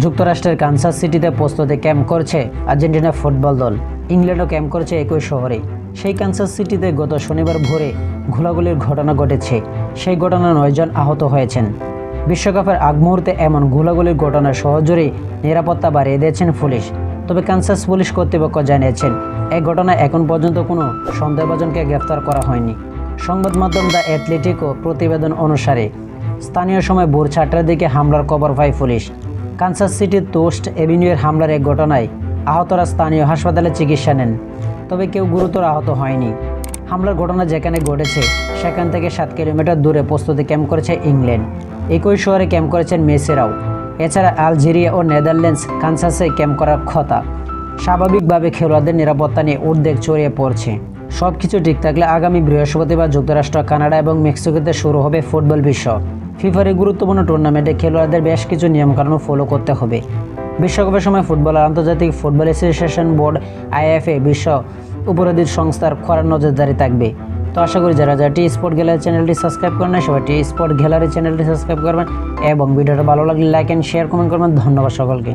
যুক্তরাষ্ট্রের কানসাস সিটিতে প্রস্তুতি ক্যাম্প করছে আর্জেন্টিনা ফুটবল দল। ইংল্যান্ডও ক্যাম্প করছে একই শহরে। সেই কানসাস সিটিতে গত শনিবার ভোরে ঘোলাগুলির ঘটনা ঘটেছে। সেই ঘটনায় 9 জন আহত হয়েছেন। বিশ্বকাপের আগ মুহূর্তে এমন ঘোলাগুলির ঘটনায় সহজরেই নিরাপত্তা বাড়িয়ে দিয়েছেন পুলিশ। তবে কানসাস পুলিশ কর্তৃপক্ষ জানিয়েছেন, এই ঘটনায় এখন পর্যন্ত কোনো সন্দেহভাজনকে গ্রেফতার করা হয়নি। সংবাদ মাধ্যম দ্য অ্যাথলেটিকো প্রতিবেদন অনুসারে স্থানীয় সময় ভোর 4টার দিকে হামলার খবর পায় পুলিশ। কানসাস সিটির তোস্ট এভিনিউয়ের হামলার এক ঘটনায় আহতরা স্থানীয় হাসপাতালে চিকিৎসা নেন, তবে কেউ গুরুতর আহত হয়নি। হামলার ঘটনা যেখানে ঘটেছে সেখান থেকে 7 কিলোমিটার দূরে প্রস্তুতি ক্যাম্প করেছে ইংল্যান্ড। একই শহরে ক্যাম্প করেছেন মেসিরাও। এছাড়া আলজেরিয়া ও নেদারল্যান্ডস কানসাসে ক্যাম্প করার কথা। স্বাভাবিকভাবে খেলোয়াড়দের নিরাপত্তা নিয়ে উদ্বেগ ছড়িয়ে পড়ছে। সব কিছু ঠিক থাকলে আগামী বৃহস্পতিবার যুক্তরাষ্ট্র, কানাডা এবং মেক্সিকোতে শুরু হবে ফুটবল বিশ্ব। ফিফার এই গুরুত্বপূর্ণ টুর্নামেন্টে খেলোয়াড়দের বেশ কিছু নিয়মকানুন ফলো করতে হবে। বিশ্বকাপের সময় ফুটবল আর আন্তর্জাতিক ফুটবল অ্যাসোসিয়েশন বোর্ড আইএফএ বিশ্ব উপরোধিত সংস্থার কড়া নজরদারি থাকবে। তো আশা করি যারা টি স্পোর্ট গ্যালারি চ্যানেলটি সাবস্ক্রাইব করেন না, সবাই টি স্পোর্ট গ্যালারি চ্যানেলটি সাবস্ক্রাইব করবেন এবং ভিডিওটা ভালো লাগলে লাইক অ্যান্ড শেয়ার কমেন্ট করবেন। ধন্যবাদ সকলকে।